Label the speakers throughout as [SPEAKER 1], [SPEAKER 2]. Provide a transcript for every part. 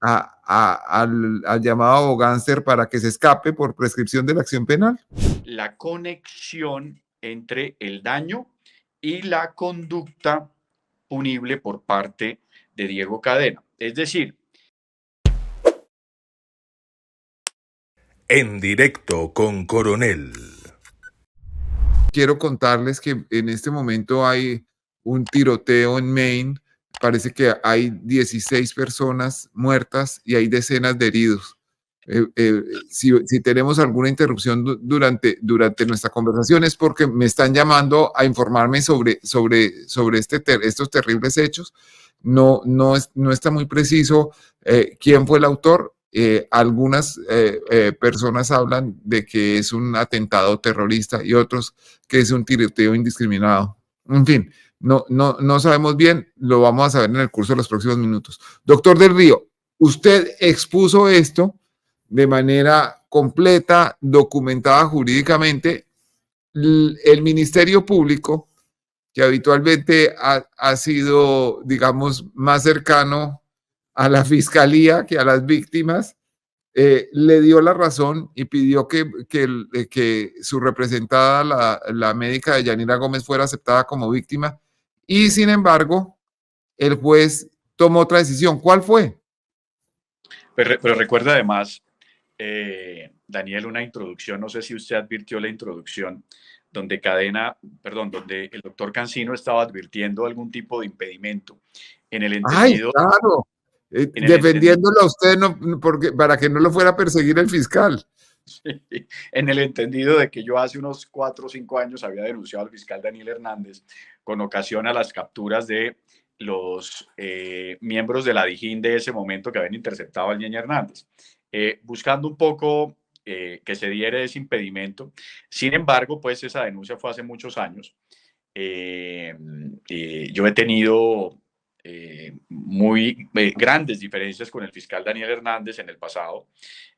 [SPEAKER 1] al llamado abogánster para que se escape por prescripción de la acción penal.
[SPEAKER 2] La conexión entre el daño y la conducta punible por parte de Diego Cadena. Es decir,
[SPEAKER 3] En directo con Coronel.
[SPEAKER 1] Quiero contarles que en este momento hay un tiroteo en Maine. Parece que hay 16 personas muertas y hay decenas de heridos. Si tenemos alguna interrupción durante nuestra conversación es porque me están llamando a informarme sobre estos terribles hechos. No está muy preciso quién fue el autor. Algunas personas hablan de que es un atentado terrorista y otros que es un tiroteo indiscriminado. En fin, no sabemos bien, lo vamos a saber en el curso de los próximos minutos. Doctor del Río, usted expuso esto de manera completa, documentada jurídicamente. El Ministerio Público, que habitualmente ha sido, digamos, más cercano a la fiscalía que a las víctimas, le dio la razón y pidió que su representada, la médica de Yanira Gómez, fuera aceptada como víctima. Y sin embargo, el juez tomó otra decisión. ¿Cuál fue?
[SPEAKER 2] pero recuerda además, Daniel, una introducción, no sé si usted advirtió la introducción, donde donde el doctor Cancino estaba advirtiendo algún tipo de impedimento en el
[SPEAKER 1] Ay,
[SPEAKER 2] entendido,
[SPEAKER 1] claro.
[SPEAKER 2] en el entendido,
[SPEAKER 1] Defendiéndolo a usted para que no lo fuera a perseguir el fiscal.
[SPEAKER 2] en el entendido de que yo hace unos 4 o 5 años había denunciado al fiscal Daniel Hernández con ocasión a las capturas de los miembros de la Dijín de ese momento que habían interceptado al Ñeñe Hernández, buscando un poco que se diera ese impedimento. Sin embargo, pues esa denuncia fue hace muchos años. Yo he tenido muy grandes diferencias con el fiscal Daniel Hernández en el pasado.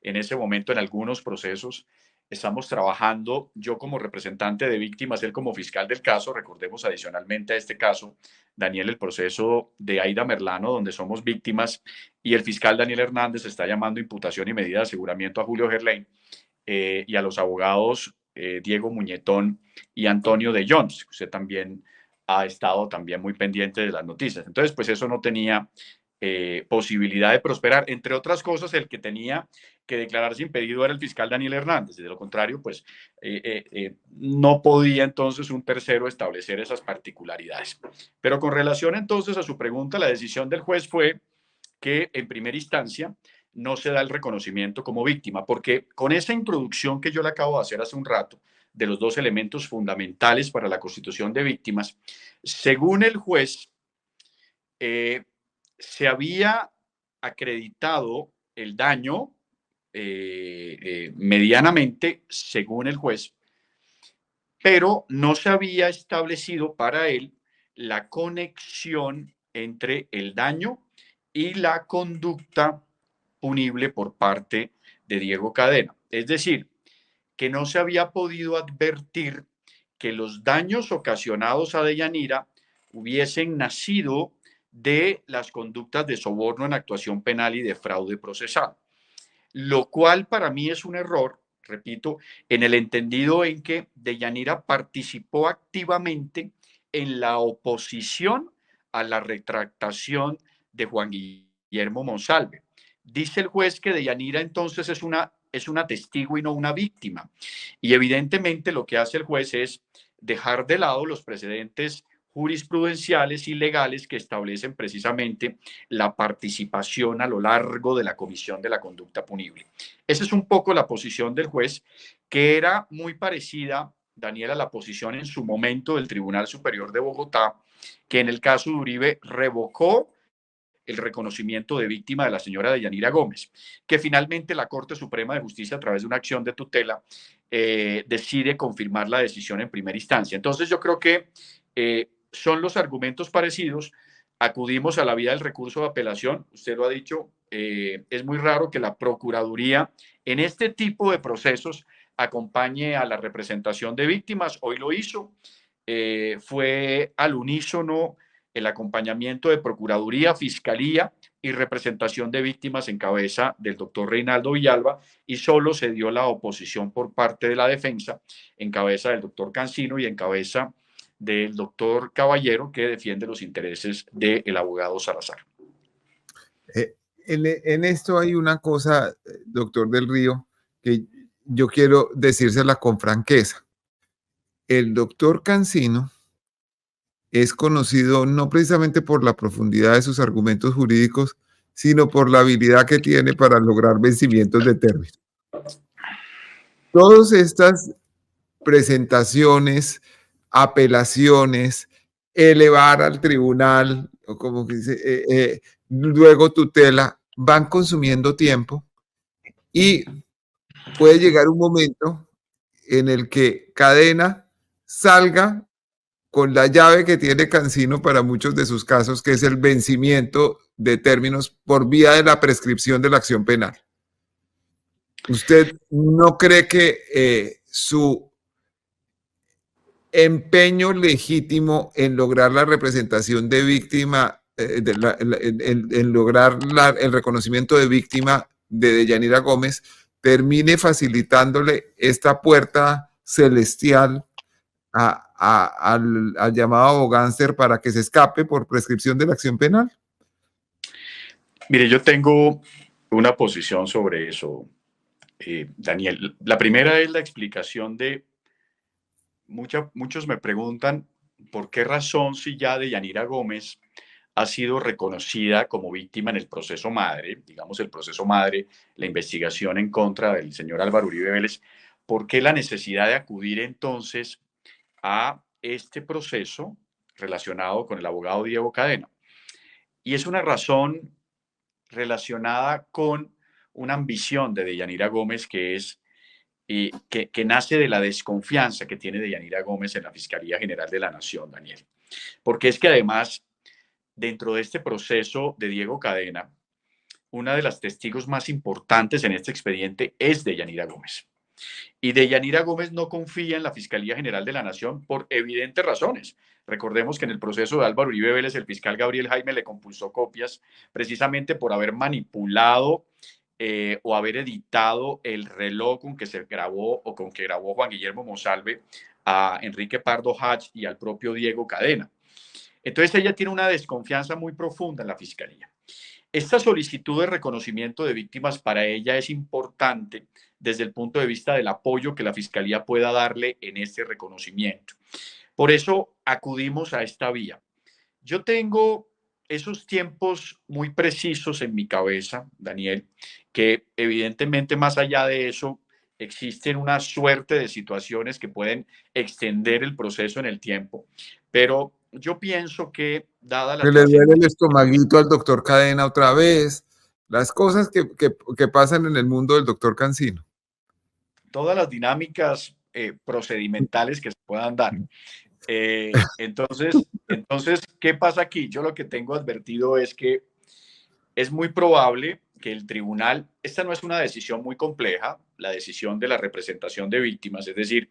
[SPEAKER 2] En ese momento, en algunos procesos, estamos trabajando, yo como representante de víctimas, él como fiscal del caso. Recordemos adicionalmente a este caso, Daniel, el proceso de Aida Merlano, donde somos víctimas, y el fiscal Daniel Hernández está llamando imputación y medida de aseguramiento a Julio Gerlain y a los abogados Diego Muñetón y Antonio de Jones. Usted también ha estado también muy pendiente de las noticias. Entonces, pues eso no tenía posibilidad de prosperar. Entre otras cosas, el que tenía que declararse impedido era el fiscal Daniel Hernández. De lo contrario, pues no podía entonces un tercero establecer esas particularidades. Pero con relación entonces a su pregunta, la decisión del juez fue que en primera instancia no se da el reconocimiento como víctima, porque con esa introducción que yo le acabo de hacer hace un rato, de los dos elementos fundamentales para la constitución de víctimas, según el juez, se había acreditado el daño medianamente, según el juez, pero no se había establecido para él la conexión entre el daño y la conducta punible por parte de Diego Cadena. Es decir, que no se había podido advertir que los daños ocasionados a Deyanira hubiesen nacido de las conductas de soborno en actuación penal y de fraude procesal, lo cual para mí es un error, repito, en el entendido en que Deyanira participó activamente en la oposición a la retractación de Juan Guillermo Monsalve. Dice el juez que Deyanira entonces es una testigo y no una víctima. Y evidentemente lo que hace el juez es dejar de lado los precedentes jurisprudenciales y legales que establecen precisamente la participación a lo largo de la comisión de la conducta punible. Esa es un poco la posición del juez, que era muy parecida, Daniela, a la posición en su momento del Tribunal Superior de Bogotá, que en el caso de Uribe revocó el reconocimiento de víctima de la señora Deyanira Gómez, que finalmente la Corte Suprema de Justicia, a través de una acción de tutela, decide confirmar la decisión en primera instancia. Entonces yo creo que son los argumentos parecidos. Acudimos a la vía del recurso de apelación. Usted lo ha dicho, es muy raro que la Procuraduría en este tipo de procesos acompañe a la representación de víctimas. Hoy lo hizo. Fue al unísono el acompañamiento de Procuraduría, Fiscalía, y representación de víctimas en cabeza del doctor Reinaldo Villalba, y solo se dio la oposición por parte de la defensa en cabeza del doctor Cancino y en cabeza del doctor Caballero, que defiende los intereses del abogado Salazar.
[SPEAKER 1] En esto hay una cosa, doctor del Río, que yo quiero decírsela con franqueza. El doctor Cancino es conocido no precisamente por la profundidad de sus argumentos jurídicos, sino por la habilidad que tiene para lograr vencimientos de término. Todas estas presentaciones, apelaciones, elevar al tribunal, o como que dice, luego tutela, van consumiendo tiempo y puede llegar un momento en el que Cadena salga con la llave que tiene Cancino para muchos de sus casos, que es el vencimiento de términos por vía de la prescripción de la acción penal. ¿Usted no cree que su empeño legítimo en lograr la representación de víctima, en lograr el reconocimiento de víctima de Deyanira Gómez, termine facilitándole esta puerta celestial al llamado abogánster para que se escape por prescripción de la acción penal?
[SPEAKER 2] Mire, yo tengo una posición sobre eso, Daniel. La primera es la explicación de muchos me preguntan por qué razón, si ya Deyanira Gómez ha sido reconocida como víctima en el proceso madre, digamos el proceso madre, la investigación en contra del señor Álvaro Uribe Vélez, ¿por qué la necesidad de acudir entonces a este proceso relacionado con el abogado Diego Cadena? Y es una razón relacionada con una ambición de Deyanira Gómez que es que nace de la desconfianza que tiene Deyanira Gómez en la Fiscalía General de la Nación, Daniel. Porque es que además, dentro de este proceso de Diego Cadena, una de las testigos más importantes en este expediente es Deyanira Gómez. Y Deyanira Gómez no confía en la Fiscalía General de la Nación por evidentes razones. Recordemos que en el proceso de Álvaro Uribe Vélez, el fiscal Gabriel Jaime le compulsó copias precisamente por haber manipulado o haber editado el reloj con que se grabó o con que grabó Juan Guillermo Monsalve a Enrique Pardo Hatch y al propio Diego Cadena. Entonces ella tiene una desconfianza muy profunda en la Fiscalía. Esta solicitud de reconocimiento de víctimas para ella es importante desde el punto de vista del apoyo que la Fiscalía pueda darle en este reconocimiento. Por eso acudimos a esta vía. Yo tengo esos tiempos muy precisos en mi cabeza, Daniel, que evidentemente más allá de eso existen una suerte de situaciones que pueden extender el proceso en el tiempo, pero yo pienso que dada la...
[SPEAKER 1] Que le duele el estomaguito al doctor Cadena otra vez, las cosas que pasan en el mundo del doctor Cancino.
[SPEAKER 2] Todas las dinámicas procedimentales que se puedan dar. Entonces, ¿qué pasa aquí? Yo lo que tengo advertido es que es muy probable que el tribunal, esta no es una decisión muy compleja, la decisión de la representación de víctimas, es decir,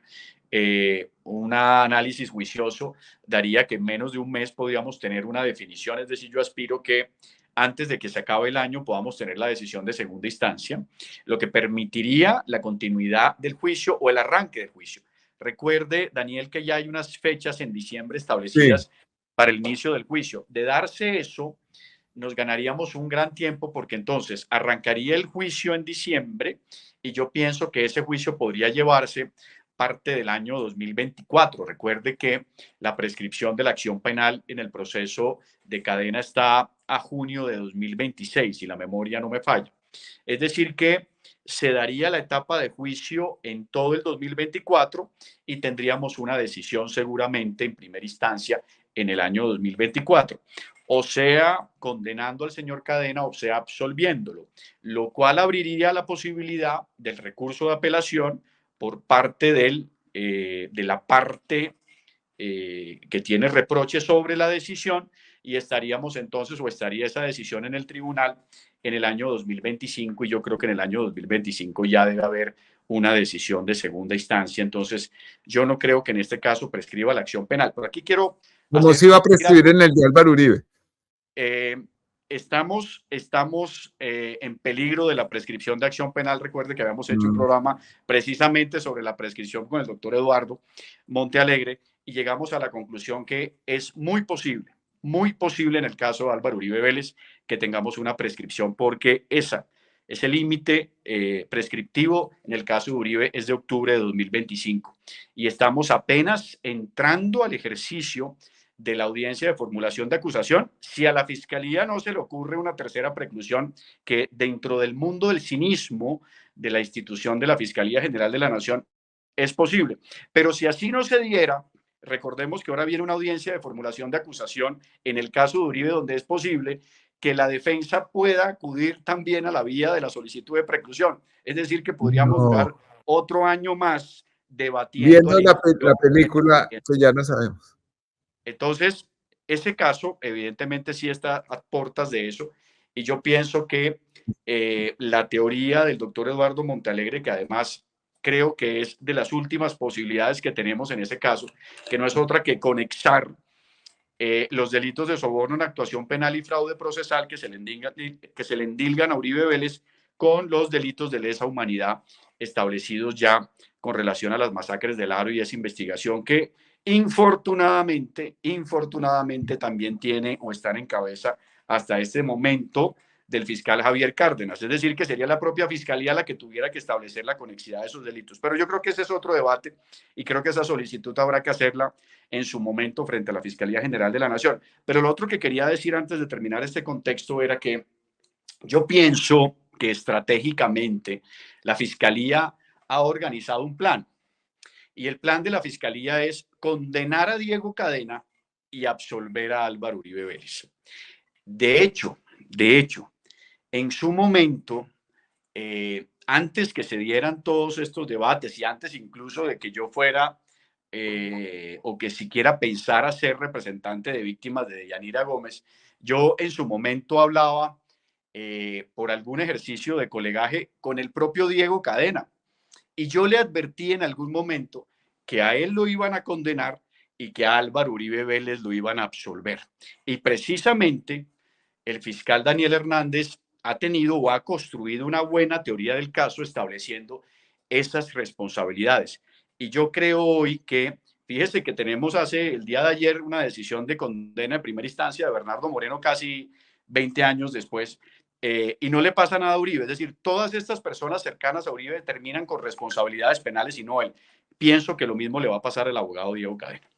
[SPEAKER 2] un análisis juicioso daría que en menos de un mes podríamos tener una definición, es decir, yo aspiro que antes de que se acabe el año podamos tener la decisión de segunda instancia, lo que permitiría la continuidad del juicio o el arranque del juicio. Recuerde, Daniel, que ya hay unas fechas en diciembre establecidas para el inicio del juicio. De darse eso, nos ganaríamos un gran tiempo porque entonces arrancaría el juicio en diciembre y yo pienso que ese juicio podría llevarse parte del año 2024. Recuerde que la prescripción de la acción penal en el proceso de Cadena está a junio de 2026, si la memoria no me falla. Es decir, que se daría la etapa de juicio en todo el 2024 y tendríamos una decisión seguramente en primera instancia en el año 2024. O sea, condenando al señor Cadena o sea, absolviéndolo, lo cual abriría la posibilidad del recurso de apelación por parte de la parte que tiene reproches sobre la decisión y estaríamos entonces o estaría esa decisión en el tribunal en el año 2025 y yo creo que en el año 2025 ya debe haber una decisión de segunda instancia. Entonces, yo no creo que en este caso prescriba la acción penal. Pero aquí quiero...
[SPEAKER 1] Como se iba a prescribir en el de Álvaro Uribe.
[SPEAKER 2] estamos en peligro de la prescripción de acción penal. Recuerde que habíamos hecho un
[SPEAKER 1] Mm.
[SPEAKER 2] programa precisamente sobre la prescripción con el doctor Eduardo Montealegre y llegamos a la conclusión que es muy posible en el caso de Álvaro Uribe Vélez que tengamos una prescripción, porque ese límite prescriptivo en el caso de Uribe es de octubre de 2025 y estamos apenas entrando al ejercicio de la audiencia de formulación de acusación. Si a la Fiscalía no se le ocurre una tercera preclusión, que dentro del mundo del cinismo de la institución de la Fiscalía General de la Nación es posible. Pero si así no se diera, recordemos que ahora viene una audiencia de formulación de acusación en el caso de Uribe, donde es posible que la defensa pueda acudir también a la vía de la solicitud de preclusión. Es decir, que podríamos durar otro año más debatiendo.
[SPEAKER 1] Viendo la película que ya no sabemos.
[SPEAKER 2] Entonces, ese caso evidentemente sí está a puertas de eso y yo pienso que la teoría del doctor Eduardo Montealegre, que además creo que es de las últimas posibilidades que tenemos en ese caso, que no es otra que conexar los delitos de soborno en actuación penal y fraude procesal que se le endilgan a Uribe Vélez con los delitos de lesa humanidad establecidos ya con relación a las masacres del Aro y esa investigación que infortunadamente también tiene o están en cabeza hasta este momento del fiscal Javier Cárdenas. Es decir, que sería la propia fiscalía la que tuviera que establecer la conexidad de esos delitos. Pero yo creo que ese es otro debate y creo que esa solicitud habrá que hacerla en su momento frente a la Fiscalía General de la Nación. Pero lo otro que quería decir antes de terminar este contexto era que yo pienso que estratégicamente la Fiscalía ha organizado un plan. Y el plan de la Fiscalía es condenar a Diego Cadena y absolver a Álvaro Uribe Vélez. De hecho, en su momento, antes que se dieran todos estos debates y antes incluso de que yo fuera o que siquiera pensara ser representante de víctimas de Deyanira Gómez, yo en su momento hablaba por algún ejercicio de colegaje con el propio Diego Cadena. Y yo le advertí en algún momento que a él lo iban a condenar y que a Álvaro Uribe Vélez lo iban a absolver. Y precisamente el fiscal Daniel Hernández ha tenido o ha construido una buena teoría del caso estableciendo esas responsabilidades. Y yo creo hoy que, fíjese que tenemos el día de ayer una decisión de condena de primera instancia de Bernardo Moreno casi 20 años después, y no le pasa nada a Uribe. Es decir, todas estas personas cercanas a Uribe terminan con responsabilidades penales y no él. Pienso que lo mismo le va a pasar al abogado Diego Cadena.